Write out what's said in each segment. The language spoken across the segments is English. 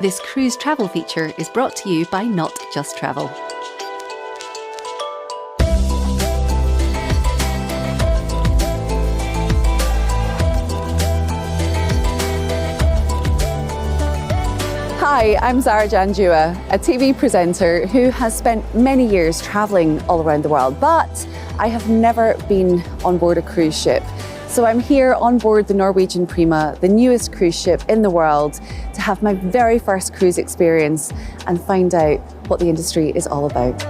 This cruise travel feature is brought to you by Not Just Travel. Hi, I'm Zara Janjua, a TV presenter who has spent many years travelling all around the world, but I have never been on board a cruise ship. So I'm here on board the Norwegian Prima, the newest cruise ship in the world, to have my very first cruise experience and find out what the industry is all about.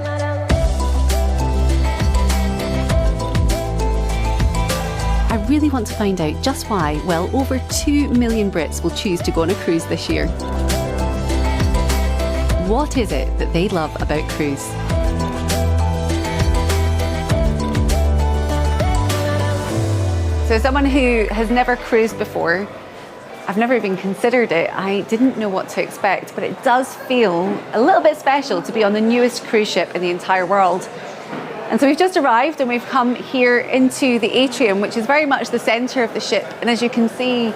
I really want to find out just why, well, over 2 million Brits will choose to go on a cruise this year. What is it that they love about cruise? So as someone who has never cruised before, I've never even considered it, I didn't know what to expect, but it does feel a little bit special to be on the newest cruise ship in the entire world. And so we've just arrived and we've come here into the atrium, which is very much the centre of the ship. And as you can see,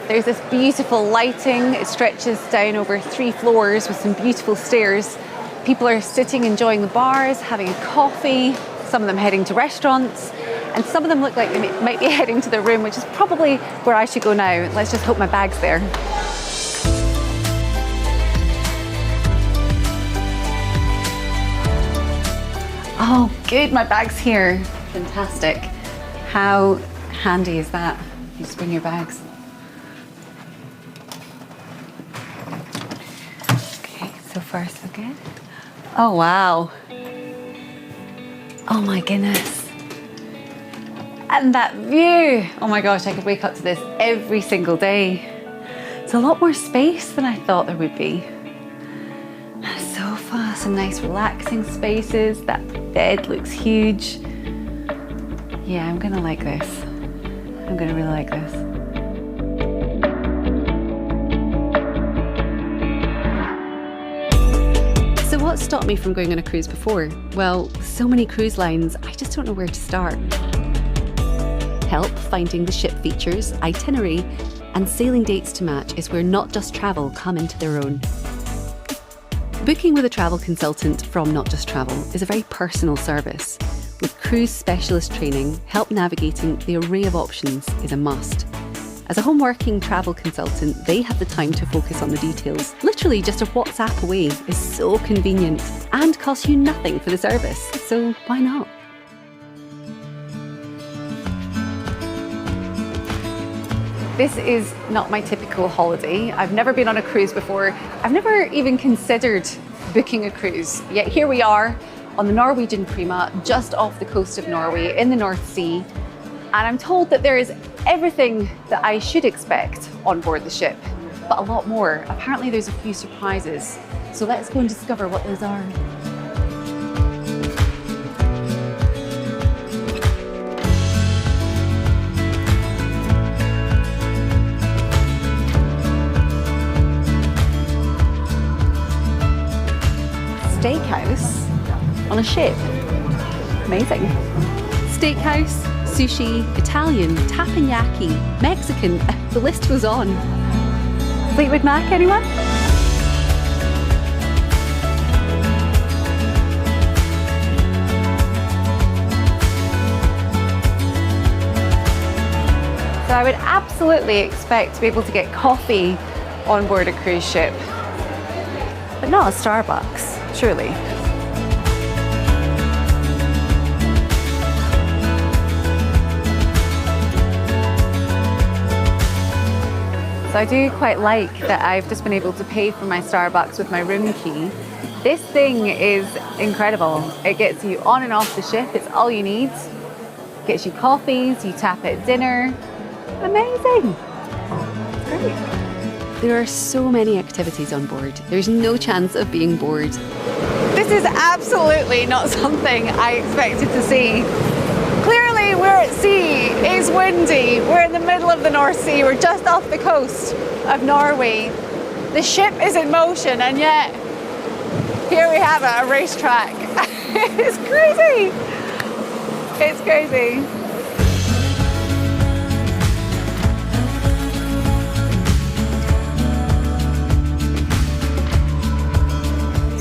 there's this beautiful lighting. It stretches down over 3 floors with some beautiful stairs. People are sitting, enjoying the bars, having a coffee, some of them heading to restaurants, and some of them look like they might be heading to their room, which is probably where I should go now. Let's just hope my bag's there. Oh, good, my bag's here. Fantastic. How handy is that? You just bring your bags. Okay, so far so good. Oh, wow. Oh my goodness. And that view. Oh my gosh, I could wake up to this every single day. It's a lot more space than I thought there would be. A sofa, some nice relaxing spaces. That bed looks huge. Yeah, I'm gonna like this. I'm gonna really like this. So what stopped me from going on a cruise before? Well, so many cruise lines, I just don't know where to start. Help finding the ship features, itinerary, and sailing dates to match is where Not Just Travel come into their own. Booking with a travel consultant from Not Just Travel is a very personal service. With cruise specialist training, help navigating the array of options is a must. As a home working travel consultant, they have the time to focus on the details. Literally just a WhatsApp away is so convenient and costs you nothing for the service, so why not? This is not my typical holiday. I've never been on a cruise before. I've never even considered booking a cruise. Yet here we are on the Norwegian Prima, just off the coast of Norway in the North Sea. And I'm told that there is everything that I should expect on board the ship, but a lot more. Apparently there's a few surprises. So let's go and discover what those are. Steakhouse on a ship. Amazing. Steakhouse, sushi, Italian, teppanyaki, Mexican, the list goes on. Fleetwood Mac, anyone? So I would absolutely expect to be able to get coffee on board a cruise ship, but not a Starbucks, surely. So I do quite like that I've just been able to pay for my Starbucks with my room key. This thing is incredible. It gets you on and off the ship, it's all you need. It gets you coffees, you tap at dinner. Amazing. Great. There are so many activities on board. There's no chance of being bored. This is absolutely not something I expected to see. Clearly we're at sea, it's windy, we're in the middle of the North Sea, we're just off the coast of Norway. The ship is in motion and yet here we have it, a racetrack. It's crazy. It's crazy.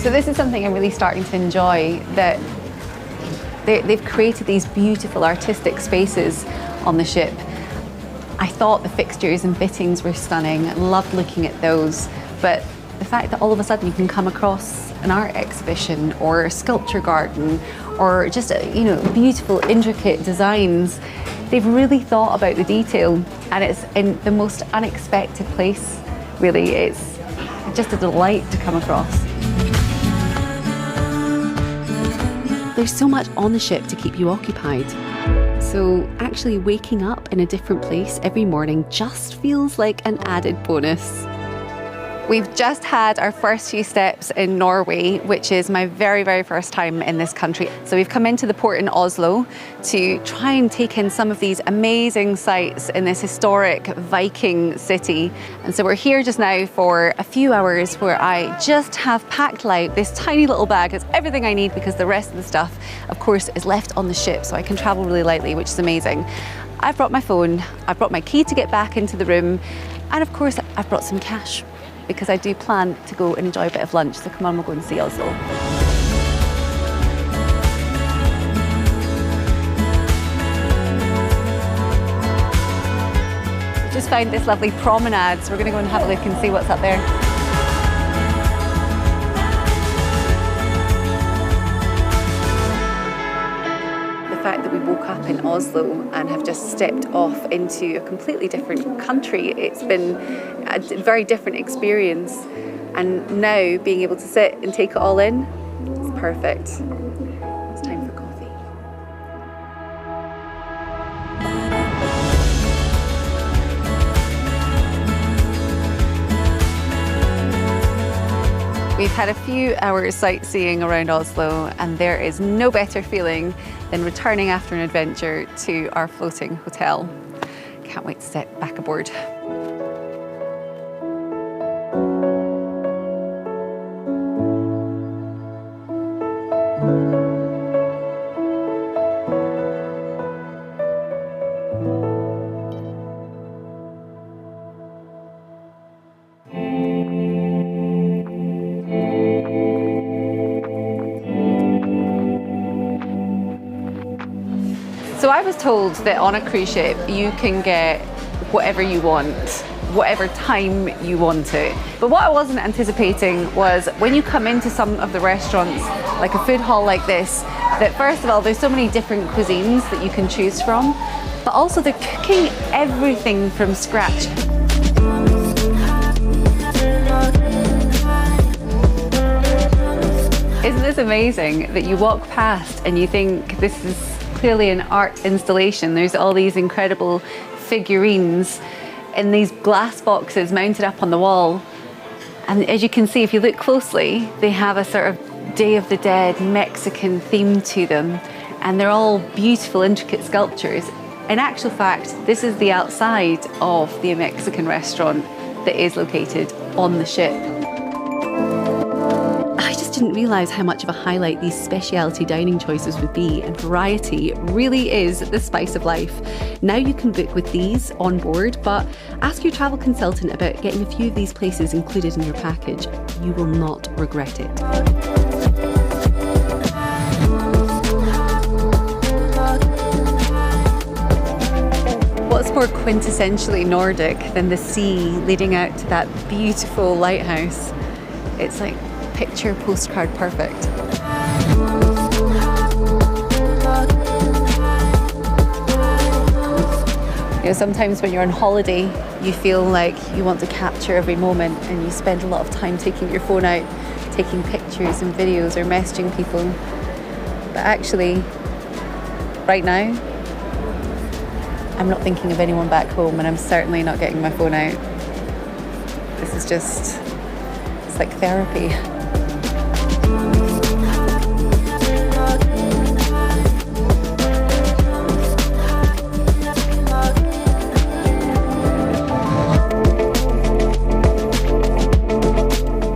So this is something I'm really starting to enjoy, that they've created these beautiful artistic spaces on the ship. I thought the fixtures and fittings were stunning. I loved looking at those, but the fact that all of a sudden you can come across an art exhibition or a sculpture garden or just beautiful intricate designs, they've really thought about the detail, and it's in the most unexpected place. Really, it's just a delight to come across. There's so much on the ship to keep you occupied. So actually waking up in a different place every morning just feels like an added bonus. We've just had our first few steps in Norway, which is my very, very first time in this country. So we've come into the port in Oslo to try and take in some of these amazing sights in this historic Viking city. And so we're here just now for a few hours where I just have packed light. This tiny little bag is everything I need, because the rest of the stuff, of course, is left on the ship, so I can travel really lightly, which is amazing. I've brought my phone, I've brought my key to get back into the room, and of course, I've brought some cash, because I do plan to go and enjoy a bit of lunch. So come on, we'll go and see Oslo. Just found this lovely promenade, so we're gonna go and have a look and see what's up there. The fact that we woke up in Oslo and have just stepped off into a completely different country, it's been a very different experience, and now being able to sit and take it all in, it's perfect. It's time for coffee. We've had a few hours sightseeing around Oslo, and there is no better feeling than returning after an adventure to our floating hotel. Can't wait to step back aboard. So I was told that on a cruise ship you can get whatever you want, whatever time you want it. But what I wasn't anticipating was when you come into some of the restaurants, like a food hall like this, that first of all, there's so many different cuisines that you can choose from, but also they're cooking everything from scratch. Isn't this amazing that you walk past and you think this is clearly an art installation? There's all these incredible figurines in these glass boxes mounted up on the wall. And as you can see, if you look closely, they have a sort of Day of the Dead Mexican theme to them. And they're all beautiful, intricate sculptures. In actual fact, this is the outside of the Mexican restaurant that is located on the ship. I just didn't realise how much of a highlight these specialty dining choices would be, and variety really is the spice of life. Now you can book with these on board, but ask your travel consultant about getting a few of these places included in your package. You will not regret it. What's more quintessentially Nordic than the sea leading out to that beautiful lighthouse? It's like picture postcard perfect. You know, sometimes when you're on holiday, you feel like you want to capture every moment, and you spend a lot of time taking your phone out, taking pictures and videos or messaging people. But actually, right now, I'm not thinking of anyone back home, and I'm certainly not getting my phone out. This is just, it's like therapy.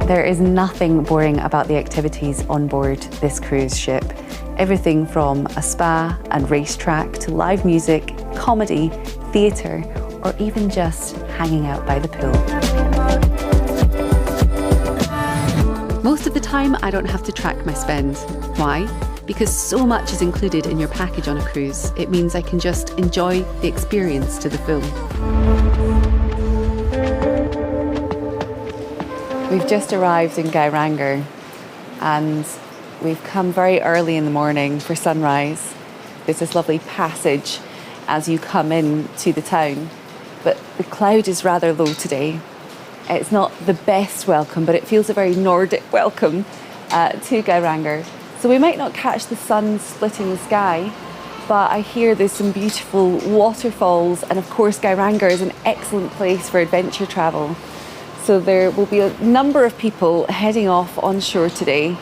There is nothing boring about the activities on board this cruise ship. Everything from a spa and racetrack to live music, comedy, theatre, or even just hanging out by the pool. Most of the time, I don't have to track my spend. Why? Because so much is included in your package on a cruise. It means I can just enjoy the experience to the full. We've just arrived in Geiranger and we've come very early in the morning for sunrise. There's this lovely passage as you come in to the town, but the cloud is rather low today. It's not the best welcome, but it feels a very Nordic welcome to Geiranger. So we might not catch the sun splitting the sky, but I hear there's some beautiful waterfalls, and of course Geiranger is an excellent place for adventure travel. So there will be a number of people heading off onshore today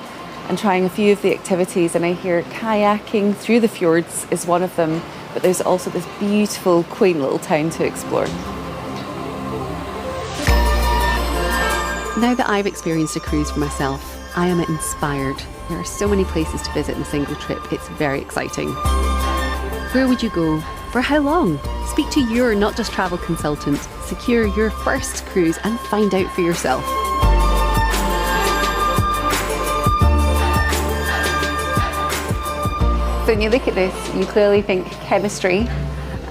and trying a few of the activities, and I hear kayaking through the fjords is one of them, but there's also this beautiful, quaint little town to explore. Now that I've experienced a cruise for myself, I am inspired. There are so many places to visit in a single trip, it's very exciting. Where would you go? For how long? Speak to your Not Just Travel consultant, secure your first cruise and find out for yourself. So when you look at this, you clearly think chemistry,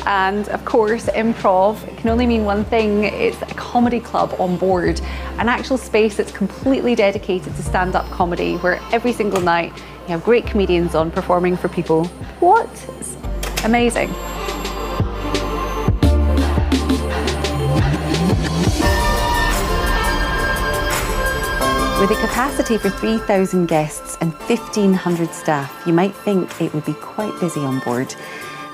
and of course improv can only mean one thing. It's a comedy club on board, an actual space that's completely dedicated to stand-up comedy, where every single night you have great comedians on performing for people. What? It's amazing. With a capacity for 3,000 guests and 1,500 staff, you might think it would be quite busy on board.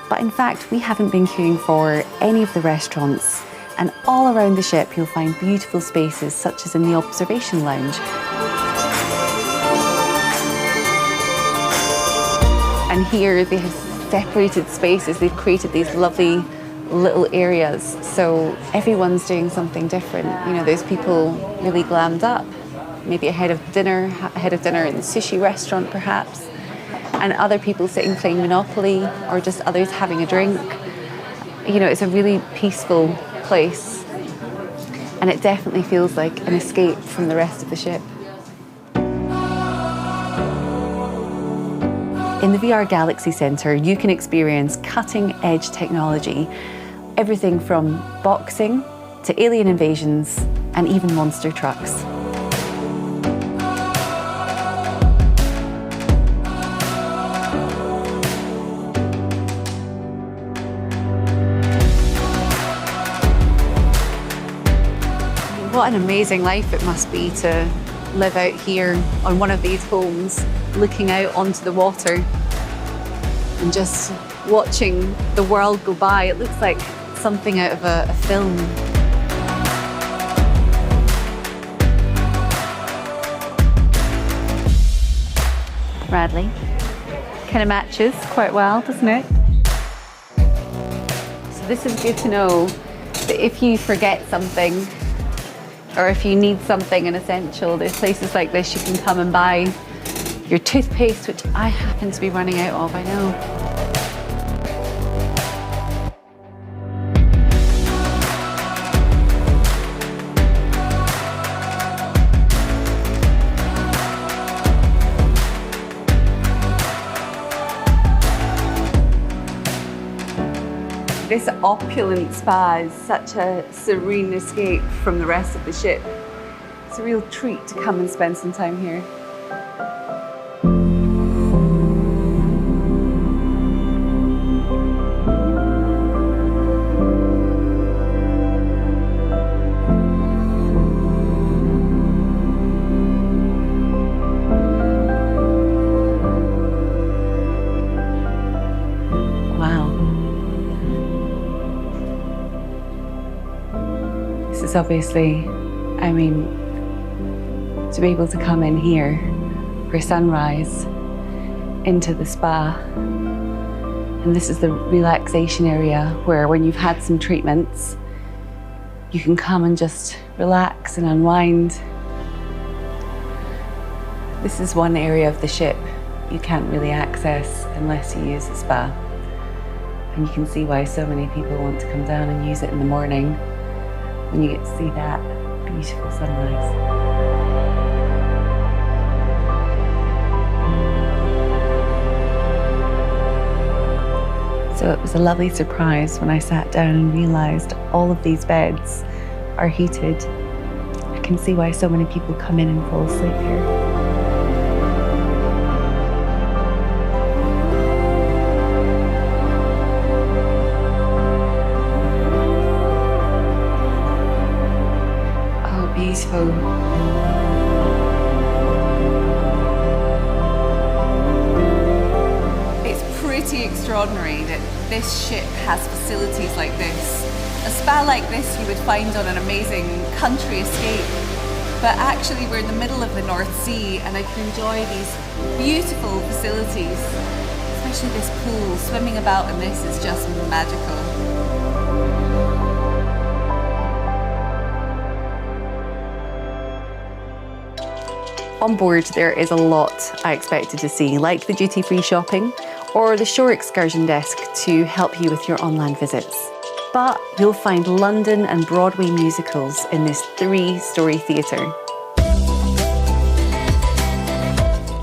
But in fact, we haven't been queuing for any of the restaurants, and all around the ship you'll find beautiful spaces such as in the observation lounge. And here they have separated spaces. They've created these lovely little areas, so everyone's doing something different. You know, there's people really glammed up, maybe ahead of dinner in the sushi restaurant perhaps, and other people sitting playing Monopoly, or just others having a drink. You know, it's a really peaceful place, and it definitely feels like an escape from the rest of the ship. In the VR Galaxy Centre, you can experience cutting-edge technology, everything from boxing to alien invasions and even monster trucks. What an amazing life it must be to live out here on one of these homes, looking out onto the water and just watching the world go by. It looks like something out of a film. Bradley, kind of matches quite well, doesn't it? So this is good to know, that if you forget something, or if you need something, an essential, there's places like this you can come and buy your toothpaste, which I happen to be running out of, I know. This opulent spa is such a serene escape from the rest of the ship. It's a real treat to come and spend some time here. This is obviously, I mean, to be able to come in here for sunrise into the spa. And this is the relaxation area where when you've had some treatments, you can come and just relax and unwind. This is one area of the ship you can't really access unless you use the spa. And you can see why so many people want to come down and use it in the morning when you get to see that beautiful sunrise. So it was a lovely surprise when I sat down and realised all of these beds are heated. I can see why so many people come in and fall asleep here. Beautiful. It's pretty extraordinary that this ship has facilities like this. A spa like this you would find on an amazing country escape, but actually we're in the middle of the North Sea and I can enjoy these beautiful facilities, especially this pool. Swimming about in this is just magical. On board, there is a lot I expected to see, like the duty-free shopping or the shore excursion desk to help you with your online visits. But you'll find London and Broadway musicals in this 3-story theatre.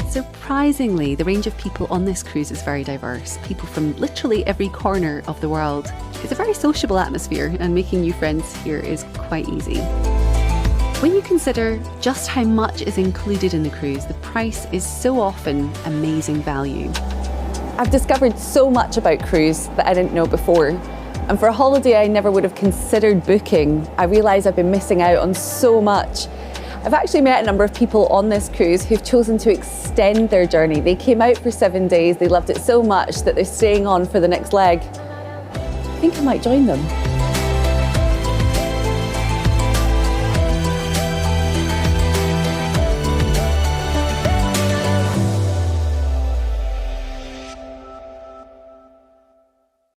Surprisingly, the range of people on this cruise is very diverse. People from literally every corner of the world. It's a very sociable atmosphere, and making new friends here is quite easy. When you consider just how much is included in the cruise, the price is so often amazing value. I've discovered so much about cruise that I didn't know before. And for a holiday I never would have considered booking, I realise I've been missing out on so much. I've actually met a number of people on this cruise who've chosen to extend their journey. They came out for 7 days, they loved it so much that they're staying on for the next leg. I think I might join them.